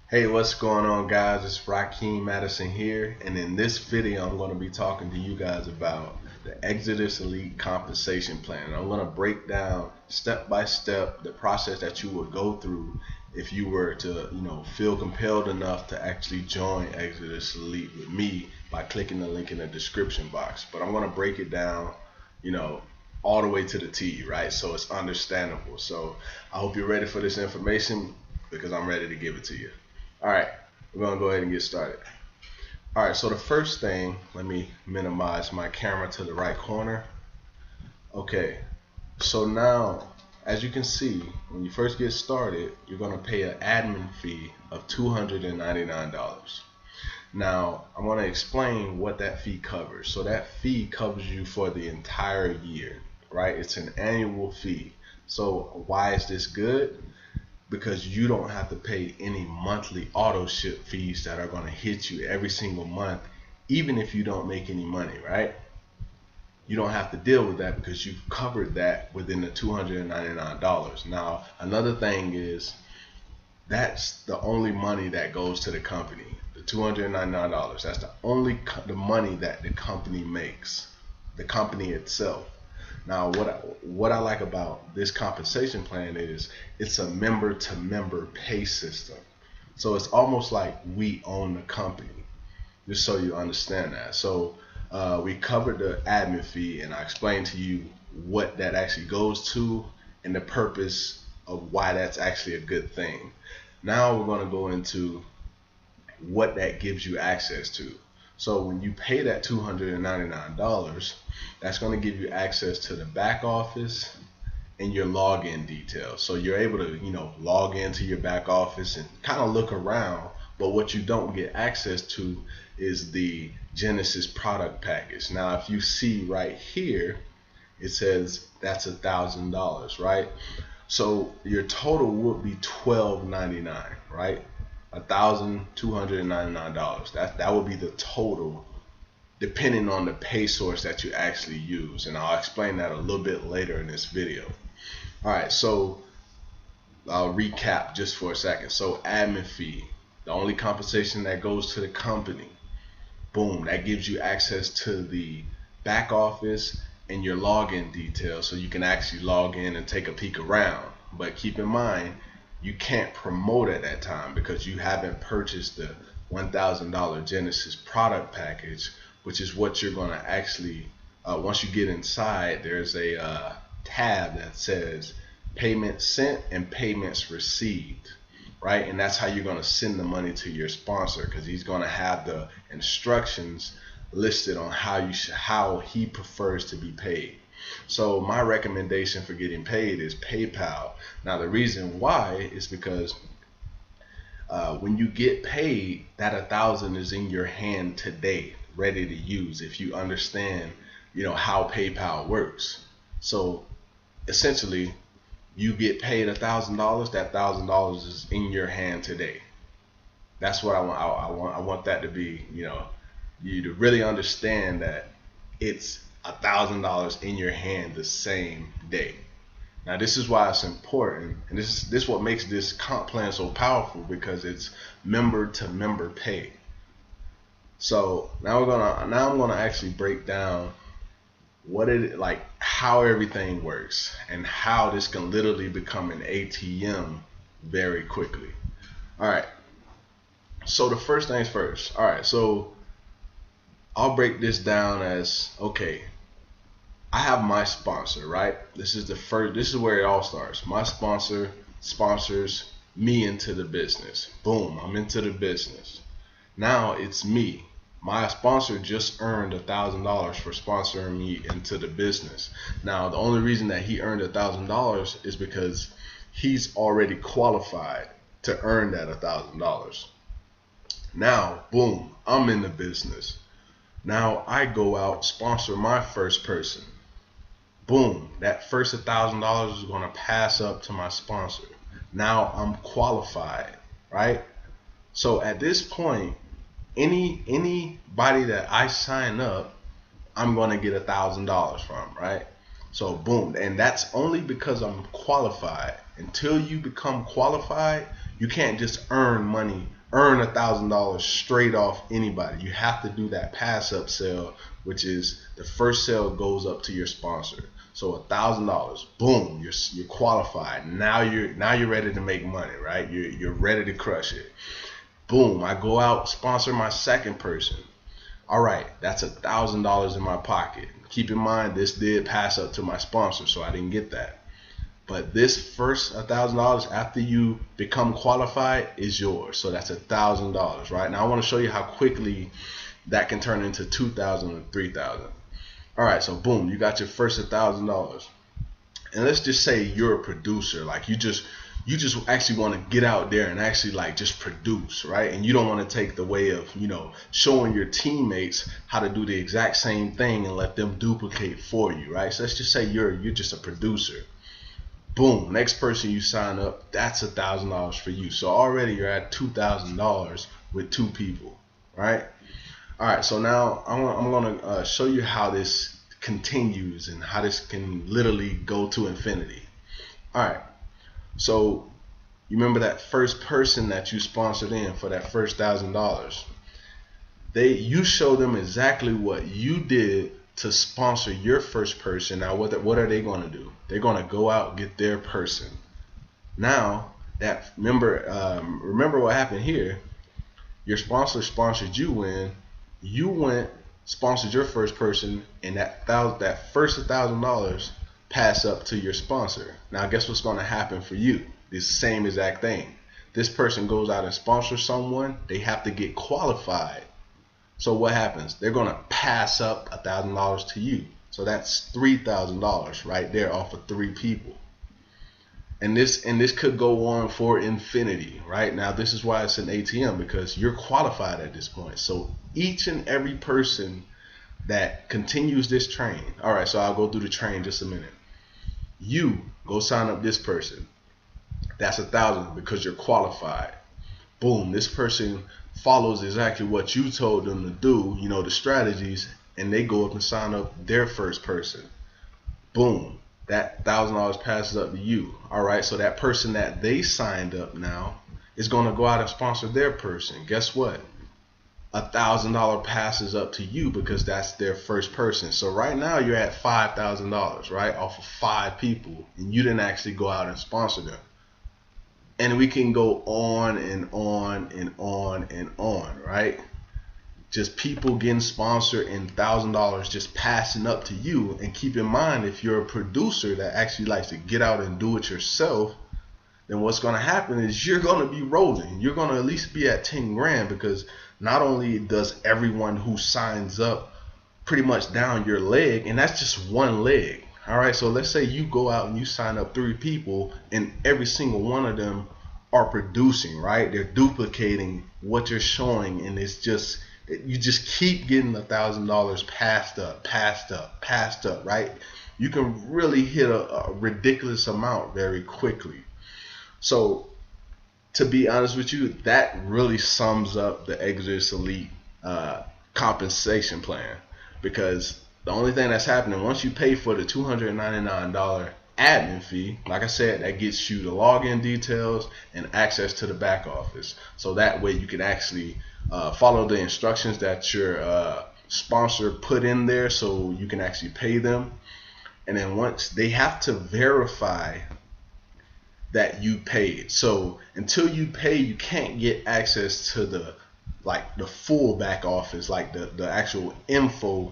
Hey, what's going on, guys? It's Rakeem Addison here, and in this video I'm going to be talking to you guys about the Exitus Elite Compensation Plan. I'm going to break down step by step the process that you would go through if you were to, feel compelled enough to actually join Exitus Elite with me by clicking the link in the description box. But I'm going to break it down, all the way to the T, right? So it's understandable. So I hope you're ready for this information because I'm ready to give it to you. All right, we're gonna go ahead and get started. All right, so the first thing, let me minimize my camera to the right corner. Okay, so now, as you can see, when you first get started, you're gonna pay an admin fee of $299. Now, I wanna explain what that fee covers. So that fee covers you for the entire year, right? It's an annual fee. So why is this good? Because you don't have to pay any monthly auto ship fees that are going to hit you every single month, even if you don't make any money, right? You don't have to deal with that because you've covered that within the $299. Now, another thing is that's the only money that goes to the company, the $299. That's the money that the company makes, the company itself. Now, what I like about this compensation plan is it's a member-to-member pay system. So it's almost like we own the company, just so you understand that. So we covered the admin fee, and I explained to you what that actually goes to and the purpose of why that's actually a good thing. Now we're going to go into what that gives you access to. So when you pay that $299, that's going to give you access to the back office and your login details. So you're able to, log into your back office and kind of look around. But what you don't get access to is the Genesis product package. Now, if you see right here, it says that's $1,000, right? So your total would be $1,299, right? $1,299. That would be the total, depending on the pay source that you actually use, and I'll explain that a little bit later in this video. All right, so I'll recap just for a second. So admin fee, the only compensation that goes to the company. Boom, that gives you access to the back office and your login details, so you can actually log in and take a peek around. But keep in mind, you can't promote at that time because you haven't purchased the $1,000 Genesis product package, which is what you're going to actually, once you get inside, there's a tab that says payments sent and payments received, right? And that's how you're going to send the money to your sponsor, because he's going to have the instructions listed on how he prefers to be paid. So my recommendation for getting paid is PayPal. Now the reason why is because when you get paid, that $1,000 is in your hand today, ready to use, if you understand, how PayPal works. So essentially, you get paid $1,000. That $1,000 is in your hand today. That's what I want. I want that to be, you to really understand that it's $1,000 in your hand the same day. Now this is why it's important, and this is what makes this comp plan so powerful, because it's member to member pay. So now I'm gonna actually break down how everything works and how this can literally become an ATM very quickly. All right. So the first things first. All right. So I'll break this down as, okay, I have my sponsor, right? This is where it all starts. My sponsor sponsors me into the business. Boom, I'm into the business. Now it's me. My sponsor just earned $1,000 for sponsoring me into the business. Now, the only reason that he earned $1,000 is because he's already qualified to earn that $1,000. Now, boom, I'm in the business. Now I go out, sponsor my first person. Boom, that first $1,000 is going to pass up to my sponsor. Now I'm qualified, right? So at this point, anybody that I sign up, I'm going to get $1,000 from, right? So boom, and that's only because I'm qualified. Until you become qualified, you can't just earn money earn $1,000 straight off anybody. You have to do that pass up sale, which is the first sale goes up to your sponsor. So $1,000, boom, you're qualified. Now you're ready to make money, right? You're ready to crush it. Boom, I go out, sponsor my second person. All right, that's $1,000 in my pocket. Keep in mind, this did pass up to my sponsor, so I didn't get that. But this first $1,000 after you become qualified is yours. So that's $1,000, right? Now I want to show you how quickly that can turn into $2,000 and $3,000. All right, so boom, you got your first $1,000. And let's just say you're a producer, like you just actually want to get out there and actually like just produce, right? And you don't want to take the way of, showing your teammates how to do the exact same thing and let them duplicate for you, right? So let's just say you're just a producer. Boom, next person you sign up, that's $1,000 for you. So already you're at $2,000 with 2 people, right? All right, so now I'm gonna show you how this continues and how this can literally go to infinity. All right, so you remember that first person that you sponsored in for that first $1,000? You show them exactly what you did to sponsor your first person. Now what are they going to do? They're going to go out and get their person. Now that remember what happened here. Your sponsor sponsored you in. You went sponsored your first person, and that first $1,000 pass up to your sponsor. Now guess what's going to happen for you? The same exact thing. This person goes out and sponsors someone. They have to get qualified. So what happens? They're going to pass up $1,000 to you. So that's $3,000 right there off of 3 people. And this could go on for infinity, right? Now this is why it's an ATM, because you're qualified at this point. So each and every person that continues this train. All right, so I'll go through the train just a minute. You go sign up this person. That's $1,000 because you're qualified. Boom, this person follows exactly what you told them to do, the strategies, and they go up and sign up their first person. Boom, that $1,000 passes up to you. All right, so that person that they signed up now is going to go out and sponsor their person. Guess what? $1,000 passes up to you because that's their first person. So right now you're at $5,000, right, off of 5 people, and you didn't actually go out and sponsor them. And we can go on and on and on and on, right? Just people getting sponsored and $1,000 just passing up to you. And keep in mind, if you're a producer that actually likes to get out and do it yourself, then what's going to happen is you're going to be rolling. You're going to at least be at 10 grand, because not only does everyone who signs up pretty much down your leg, and that's just one leg. All right, so let's say you go out and you sign up 3 people, and every single one of them are producing, right? They're duplicating what you're showing, and you just keep getting $1,000 passed up, right? You can really hit a ridiculous amount very quickly. So to be honest with you, that really sums up the Exitus Elite compensation plan, because the only thing that's happening, once you pay for the $299 admin fee, like I said, that gets you the login details and access to the back office. So that way you can actually follow the instructions that your sponsor put in there, so you can actually pay them. And then once they have to verify that you paid. So until you pay, you can't get access to the full back office, like the actual info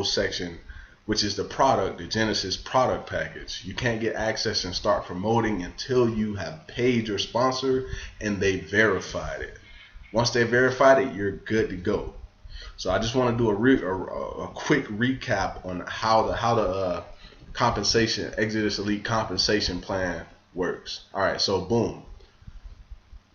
section, which is the Genesis product package. You can't get access and start promoting until you have paid your sponsor and they verified it. Once they verified it, you're good to go. So I just want to do a quick recap on how the Exitus Elite compensation plan works. All right, so boom,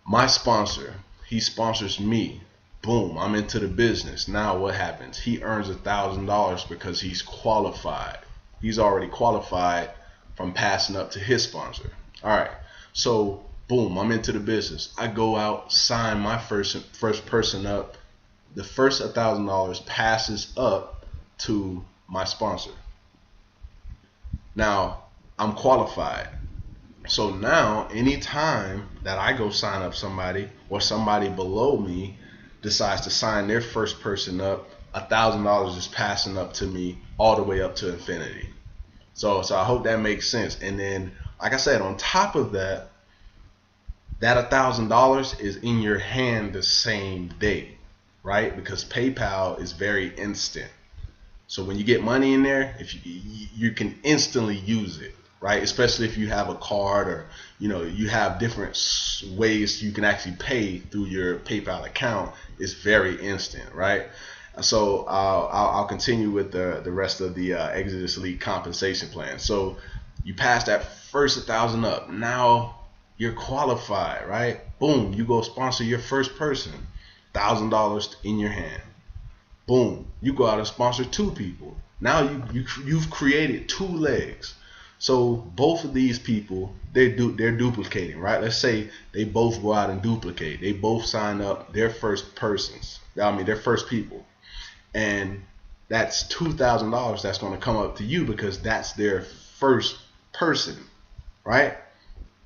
my sponsor, he sponsors me. Boom, I'm into the business. Now what happens? He earns $1,000 because he's qualified. He's already qualified from passing up to his sponsor. All right, so boom, I'm into the business. I go out, sign my first person up. The first $1,000 passes up to my sponsor. Now I'm qualified, So now, anytime that I go sign up somebody, or somebody below me decides to sign their first person up, $1,000 is passing up to me all the way up to infinity. So I hope that makes sense. And then, like I said, on top of that, that $1,000 is in your hand the same day, right? Because PayPal is very instant. So when you get money in there, if you can instantly use it, right? Especially if you have a card, or you have different ways you can actually pay through your PayPal account. It's very instant, right? So I'll continue with the rest of the Exitus Elite Compensation Plan. So you pass that first 1,000 up. Now you're qualified, right? Boom, you go sponsor your first person, $1,000 in your hand. Boom, you go out and sponsor 2 people. Now you've created 2 legs. So both of these people, they're duplicating, right? Let's say they both go out and duplicate. They both sign up their first persons. Their first people. And that's $2,000 that's going to come up to you, because that's their first person, right?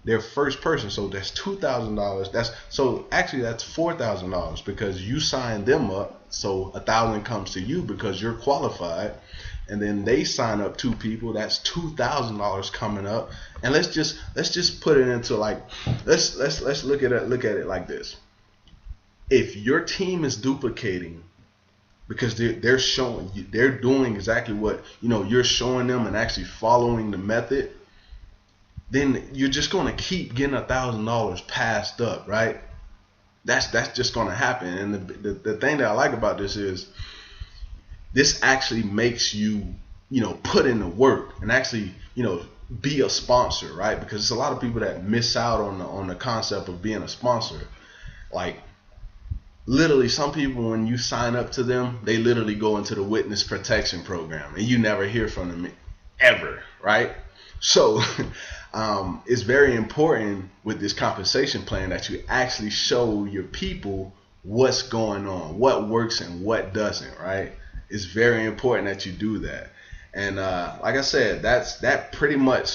Their first person. So that's $2,000. That's $4,000, because you signed them up. So $1,000 comes to you because you're qualified, and then they sign up 2 people. That's $2,000 coming up. And let's just put it into, like, let's look at it like this. If your team is duplicating because they're doing exactly what you're showing them, and actually following the method, then you're just going to keep getting $1,000 passed up, right? That's just going to happen. And the thing that I like about this is this actually makes you put in the work and actually be a sponsor, right? Because there's a lot of people that miss out on the concept of being a sponsor. Like, literally, some people, when you sign up to them, they literally go into the witness protection program, and you never hear from them ever, right? So it's very important with this compensation plan that you actually show your people what's going on, what works and what doesn't, right? It's very important that you do that. And like I said, that pretty much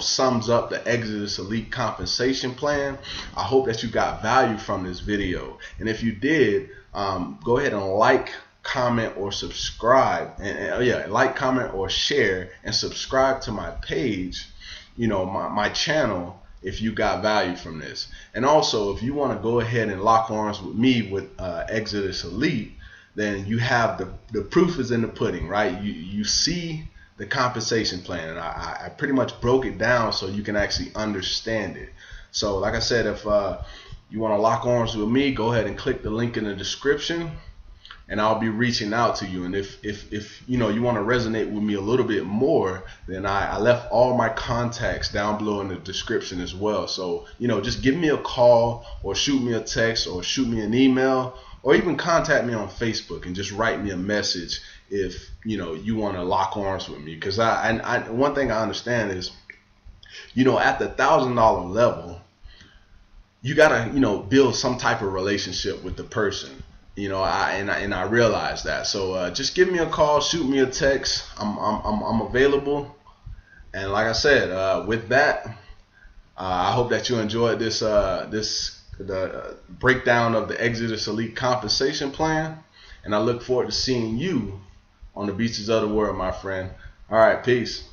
sums up the Exitus Elite Compensation Plan. I hope that you got value from this video, and if you did, go ahead and like, comment, or subscribe, and like, comment, or share, and subscribe to my page, my channel, if you got value from this. And also, if you want to go ahead and lock arms with me with Exitus Elite, then you have the proof is in the pudding, right? You see the compensation plan, and I pretty much broke it down so you can actually understand it. So like I said, if you want to lock arms with me, go ahead and click the link in the description, and I'll be reaching out to you. And if you want to resonate with me a little bit more, then I left all my contacts down below in the description as well. So just give me a call, or shoot me a text, or shoot me an email, or even contact me on Facebook and just write me a message if you want to lock arms with me. Because one thing I understand is at the $1,000 level, you gotta build some type of relationship with the person. I realize that. So just give me a call, shoot me a text. I'm available. And like I said, with that, I hope that you enjoyed the breakdown of the Exitus Elite Compensation Plan, and I look forward to seeing you on the beaches of the world, my friend. All right, peace.